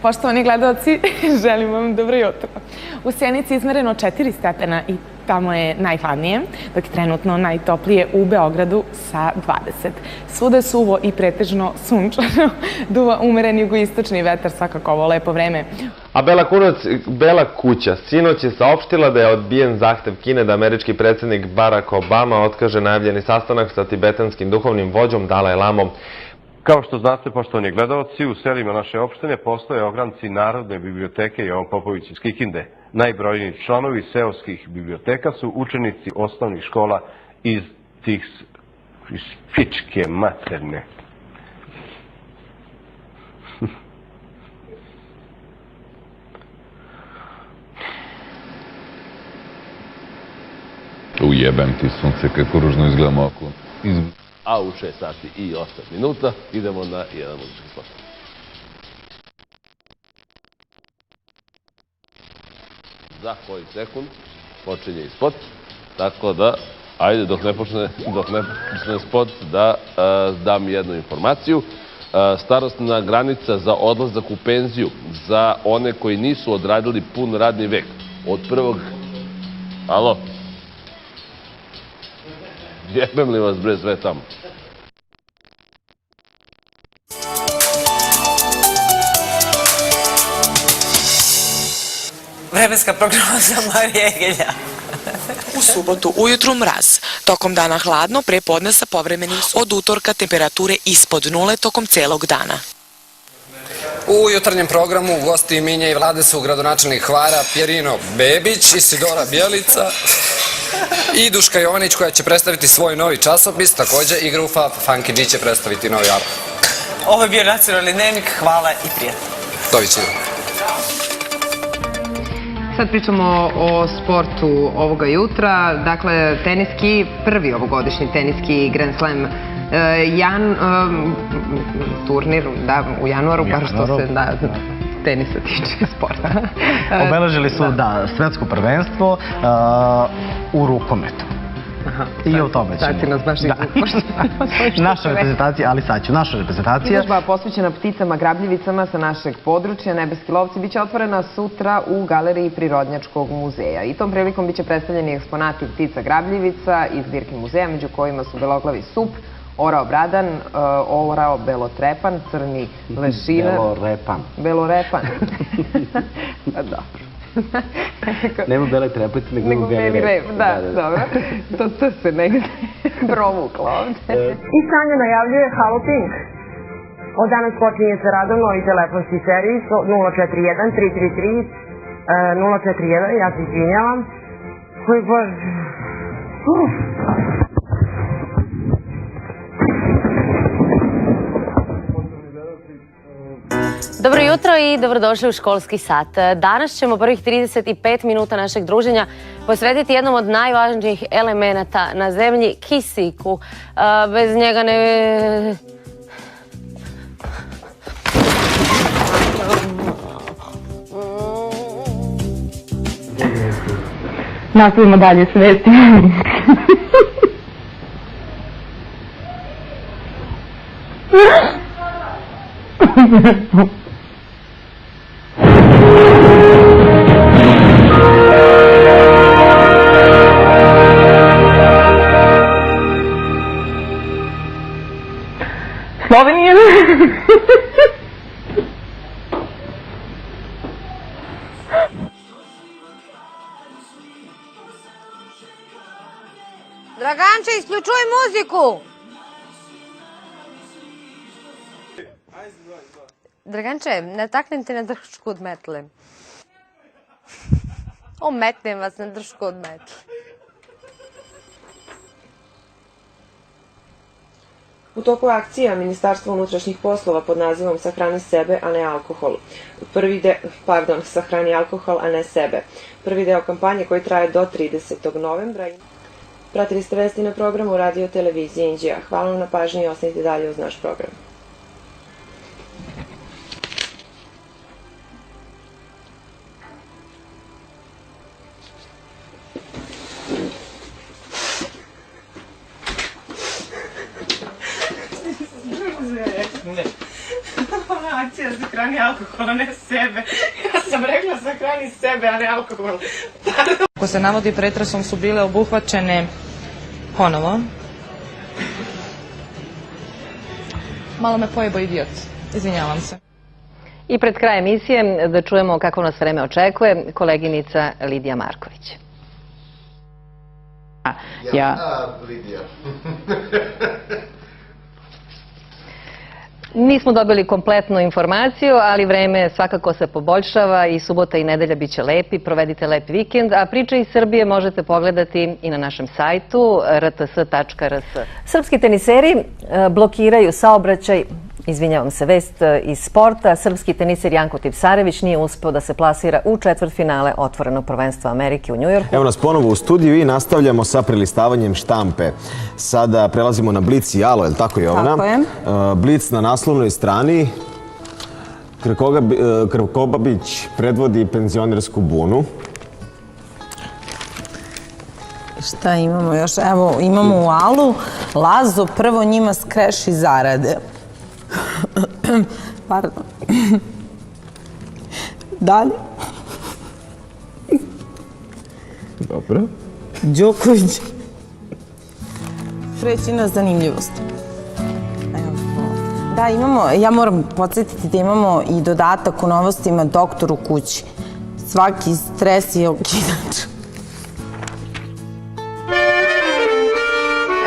Poštovani gledalci, želim vam dobro jutro. U Sjenici izmereno 4 stepena i tamo je najhladnije, dok je trenutno najtoplije u Beogradu sa 20. Svuda je suvo i pretežno sunčano, duva umeren jugoistočni vetar, svakako ovo lepo vreme. A Bela kuća sinoć je saopštila da je odbijen zahtev Kine da američki predsjednik Barack Obama otkaže najavljeni sastanak sa tibetanskim duhovnim vođom Dalaj Lamom. Kao što znate, poštovani gledalci, u selima naše opštine postoje ogranci Narodne biblioteke Jovan Popović iz Kikinde. Najbrojniji članovi seoskih biblioteka su učenici osnovnih škola iz tih pičke materne. Ujebem ti sunce, kako ružno izgledamo oko. A u 6 sati i 8 minuta idemo na jedan muzički spot. Za koji sekund počinje i spot, tako da, ajde, dok ne počne spot, da dam jednu informaciju. Starosna granica za odlazak u penziju za one koji nisu odradili pun radni vek od prvog... Alo? Jebem li vas bre sve tamo? Vremenska prognoza Marija Egelja. U subotu ujutru mraz, tokom dana hladno, pre podne sa povremenim od utorka temperature ispod nule tokom celog dana. U jutarnjem programu gosti Minje i Vlade su gradonačelnik Hvara Pjerino Bebić, Isidora Bjelica i Duška Jovanić koja će predstaviti svoj novi časopis, također i grupa Funky G će predstaviti novi album. Ovo je bio Nacionalni dnevnik, hvala i prijatno. Doviđenja. Sad pričamo o sportu ovoga jutra, dakle teniski, prvi ovogodišnji teniski Grand Slam turnir u januaru, bar što se tenisa tiče sporta. Obeležili su, da, svetsko prvenstvo u rukometu. I o tome ćemo. Sad si nas baš izvučila. Naša reprezentacija, ali sad ću, naša reprezentacija. Izložba posvećena pticama grabljivicama sa našeg područja, Nebeski lovci, biće otvorena sutra u galeriji Prirodnjačkog muzeja. I tom prilikom biće predstavljeni eksponati ptica grabljivica iz zbirke muzeja, među kojima su beloglavi sup, orao bradan, orao belotrepan, crni lešina. Belorepan. Belorepan. Dobro. Nema bele treplice, nego beli rep. Da, dobro. To se negde provuklo ovde. I Sanja najavljuje Halo Pink. Od danas počinje sa radom novi telefonski servis 041 333 041, ja se izvinjavam. Koji bože. Dobro jutro i dobrodošli u školski sat. Danas ćemo prvih 35 minuta našeg druženja posvetiti jednom od najvažnijih elemenata na zemlji, kisiku. Bez njega ne... Nastavimo dalje s vestima. Slovenija. Draganče, isključuj muziku! Draganče, ne taknem na dršku od metle. Ometnem vas na dršku od metle. U toku akcija Ministarstva unutrašnjih poslova pod nazivom Sahrani sebe, a ne alkohol. Sahrani alkohol, a ne sebe. Prvi deo kampanje koji traje do 30. novembra. Pratili ste vesti na programu Radio Televizije Inđija. Hvala vam na pažnji i ostanite dalje uz naš program. Ne. Ona akcija da se hrani alkohol, a ne sebe. Ja sam rekla da hrani sebe, a ne alkohol. Ako se navodi pretresom su bile obuhvaćene ponovo. Malo me pojebo idiot. Izvinjavam se. I pred kraj emisije da čujemo kako nas vreme očekuje koleginica Lidija Marković. Lidija. Nismo dobili kompletnu informaciju, ali vreme svakako se poboljšava i subota i nedelja bit će lepi, provedite lep vikend, a priče iz Srbije možete pogledati i na našem sajtu rts.rs. Srpski teniseri blokiraju saobraćaj. Izvinjavam se, vest iz sporta. Srpski teniser Janko Tipsarević nije uspeo da se plasira u četvrtfinale otvorenog prvenstva Amerike u Njujorku. Evo nas ponovo u studiju i nastavljamo sa prelistavanjem štampe. Sada prelazimo na Blic i Alo, je li tako, Jovana? Tako je. Blic na naslovnoj strani. Krkobabić predvodi penzionersku bunu. Šta imamo još? Evo, imamo u Alu Lazo prvo njima skreši zarade. Pardon. Dalje. Dobro. Đoković. Preći na zanimljivost. Da, imamo, ja moram podsjetiti da imamo i dodatak u novostima Doktor u kući. Svaki stres je okidač.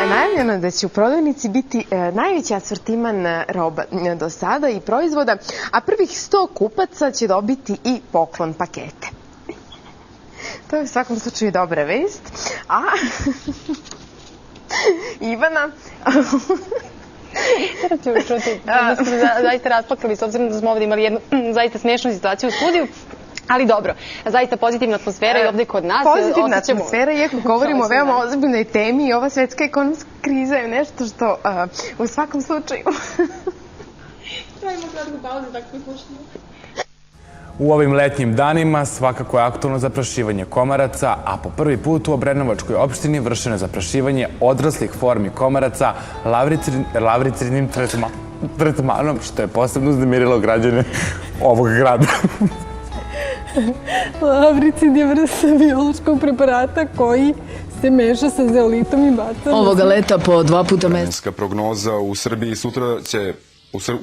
Najavljeno je da će u prodavnici biti najveći asortiman roba do sada i proizvoda, a prvih 100 kupaca će dobiti i poklon pakete. To je u svakom slučaju dobra vest. A Ivana... Ćemo čuti, da smo zaista rasplakali s obzirom da smo ovdje imali jednu zaista smiješnu situaciju u studiju. Ali dobro, zaista pozitivna atmosfera i ovdje kod nas. Pozitivna atmosfera, iako govorimo o veoma ozbiljnoj temi i ova svetska ekonomska kriza je nešto što u svakom slučaju... Trajimo kratku pauzu, tako slušamo. U ovim letnjim danima svakako je aktualno zaprašivanje komaraca, a po prvi put u Obrenovačkoj opštini vršeno je zaprašivanje odraslih formi komaraca lavricidnim tretmanom, što je posebno uznemirilo građane ovog grada. Lavricid je vrsta biološkog preparata koji se meša sa zeolitom i baca. Ovoga leta po 2 puta mesečno. Prognoza u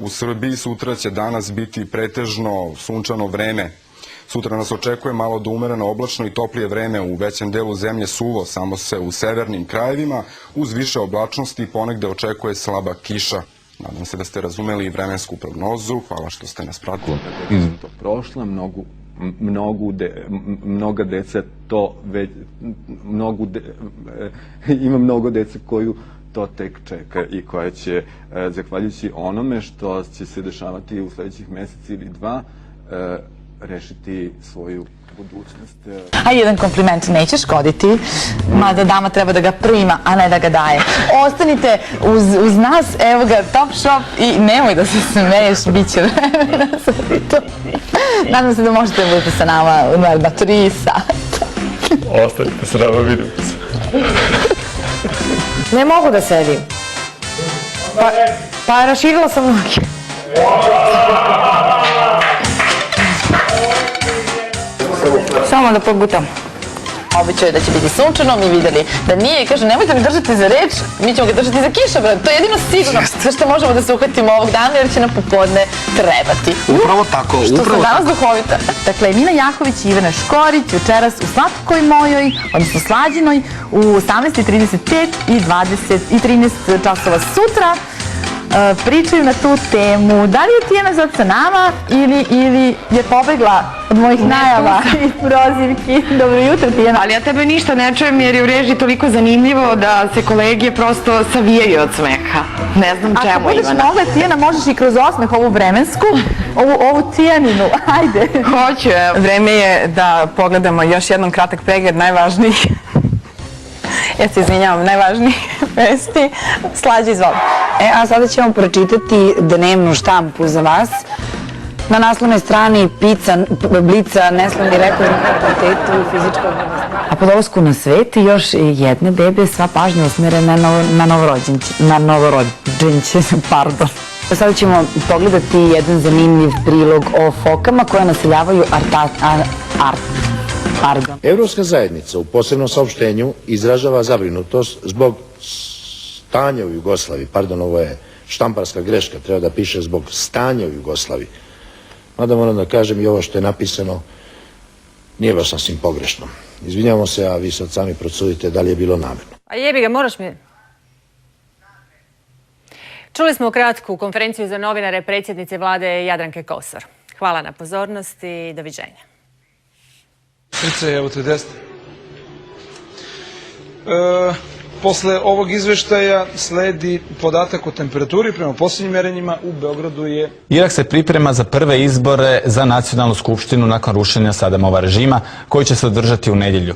Srbiji sutra će danas biti pretežno sunčano vreme. Sutra nas očekuje malo da umereno oblačno i toplije vreme, u većem delu zemlje suvo, samo se u severnim krajevima, uz više oblačnosti ponegde očekuje slaba kiša. Nadam se da ste razumeli vremensku prognozu. Hvala što ste nas pratili. To prošla, mnoga deca to već, ima mnogo dece koju to tek čeka i koja će, zahvaljujući onome što će se dešavati u sledećih mesec ili dva, rešiti svoju budućnost. A jedan kompliment neće škoditi, mada dama treba da ga prima, a ne da ga daje. Ostanite uz nas, evo ga Top Shop i nemoj da se smeješ, bit će vremena za to. Nadam se da možete da budete sa nama na 3 sata. Ostanite sa nama, vidimo se. Ne mogu da sedim. Pa raširila sam noge. Samo da pogutam. Običao je da će biti sunčano, mi videli da nije i kaže nemojte mi držati za reč, mi ćemo ga držati za kišobran. To je jedino sigurno sve što možemo da se uhvatimo ovog dana jer će nam popodne trebati. Upravo tako, Što sam danas duhovita. Dakle, Emina Jahović i Ivana Škorić večeras u Slatkoj mojoj, odnosno Slađinoj, u 18:35 i 13 časova sutra pričaju na tu temu. Da li je Tijana sad sa nama ili je pobegla od mojih najava i prozivki? Dobro jutro, Tijana. Ali ja tebe ništa ne čujem jer je u režiji toliko zanimljivo da se kolege prosto savijaju od smeha. Ne znam čemu, Ivana. Ako budeš mogla, Tijana, možeš i kroz osmeh ovu vremensku, ovu Tijaninu. Ajde. Hoću. Vreme je da pogledamo još jednom kratak pregled najvažnijih. Ja se izvinjavam, najvažnijih vesti. Slađe, izvoli. A sada ćemo pročitati dnevnu štampu za vas. Na naslovnoj strani Blica, neslavni rekord na kvalitetu fizičkog obrazovanja. A po dolasku na svet još jedne bebe, sva pažnja usmerena na novorođenče, pardon. Sada ćemo pogledati jedan zanimljiv prilog o fokama koje naseljavaju Evropska zajednica u posebnom saopštenju izražava zabrinutost zbog stanja u Jugoslaviji. Pardon, ovo je štamparska greška, treba da piše zbog stanja u Jugoslaviji. Mada moram da kažem i ovo što je napisano nije baš sasvim pogrešno. Izvinjavamo se, a vi sad sami procudite da li je bilo namerno. A jebi ga, moraš mi... Čuli smo kratku konferenciju za novinare predsjednice vlade Jadranke Kosor. Hvala na pozornosti i doviđenja. Evo te desno. Posle ovog izveštaja sledi podatak o temperaturi. Prema posljednjim merenjima u Beogradu je... Irak se priprema za prve izbore za nacionalnu skupštinu nakon rušenja Sadamova režima, koji će se održati u nedjelju.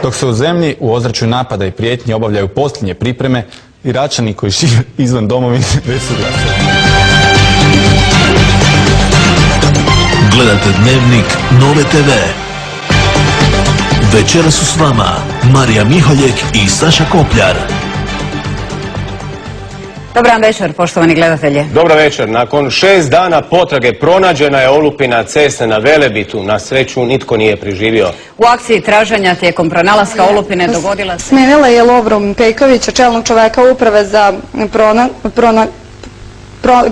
Dok se u zemlji u ozračju napada i prijetnji obavljaju posljednje pripreme, Iračani koji žive izvan domovine već su glasali. Gledate Dnevnik Nove TV. Večera su s vama Marija Miholjek i Saša Kopljar. Dobar večer, poštovani gledatelji. Dobar večer. Nakon 6 dana potrage pronađena je olupina ceste na Velebitu. Na sreću nitko nije preživio. U akciji traženja tijekom pronalaska olupine dogodila se... Smenila je Lovrom Pejkovića, čelnog čoveka uprave za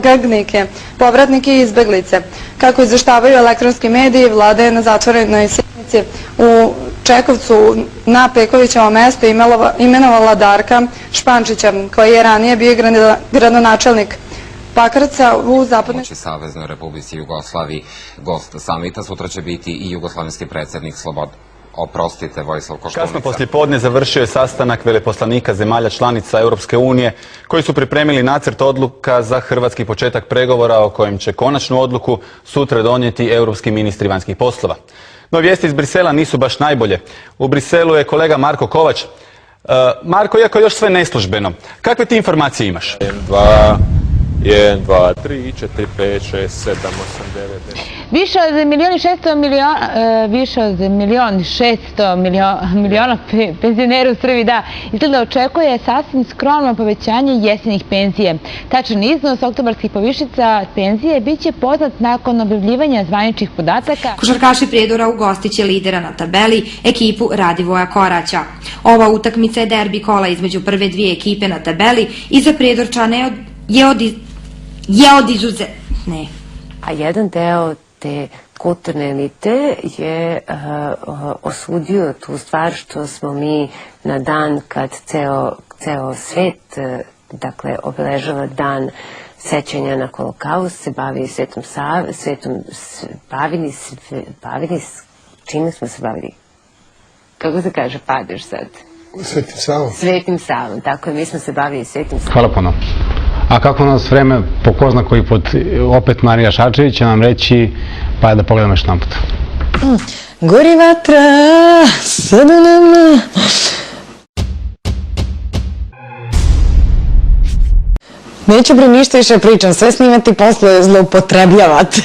prognanike, povratnike i izbeglice. Kako izveštavaju elektronski mediji, vlada je na zatvorenoj sjednici u Čekovcu na Pejkovićevo mesto imenovala Darka Špančića, koji je ranije bio gradonačelnik Pakraca u zapadnoj... Saveznoj Republici Jugoslaviji. Gost samita sutra će biti i jugoslavenski predsjednik Vojislav Koštunica. Kasno poslijepodne završio je sastanak veleposlanika zemalja članica Europske unije koji su pripremili nacrt odluka za hrvatski početak pregovora o kojem će konačnu odluku sutra donijeti europski ministri vanjskih poslova. No vijesti iz Brisela nisu baš najbolje. U Briselu je kolega Marko Kovač. Marko, iako je još sve neslužbeno, kakve ti informacije imaš? 1, 2, 3, 4, 5, 6, 7, 8, 9, 10. Više od 1.600.000 miliona penzionera u Srbiji, da, izgleda očekuje sasvim skromno povećanje jesenjih penzije. Tačan iznos oktobarskih povišica penzije bit će poznat nakon objavljivanja zvaničnih podataka. Košarkaši Prijedora ugostiće lidera na tabeli, ekipu Radivoja Koraća. Ova utakmica je derbi kola između prve dvije ekipe na tabeli i za Prijedorčane A jedan deo te kulturne elite je osudio tu stvar što smo mi na dan kad ceo svet obeležava dan sećanja na Holokaust, se bavi čime smo se bavili? Kako se kaže padež sad? Svetim Savom. Svetim Savom, tako je, mi smo se bavili Svetim Savom. Hvala puno. A kako nas vreme, po ko zna koji put, opet Marija Šarčević će nam reći, pa da pogledamo štampu. Gori vatra, sada nama. Neću bre ništa više pričam, sve snimati posle zloupotrebljavate.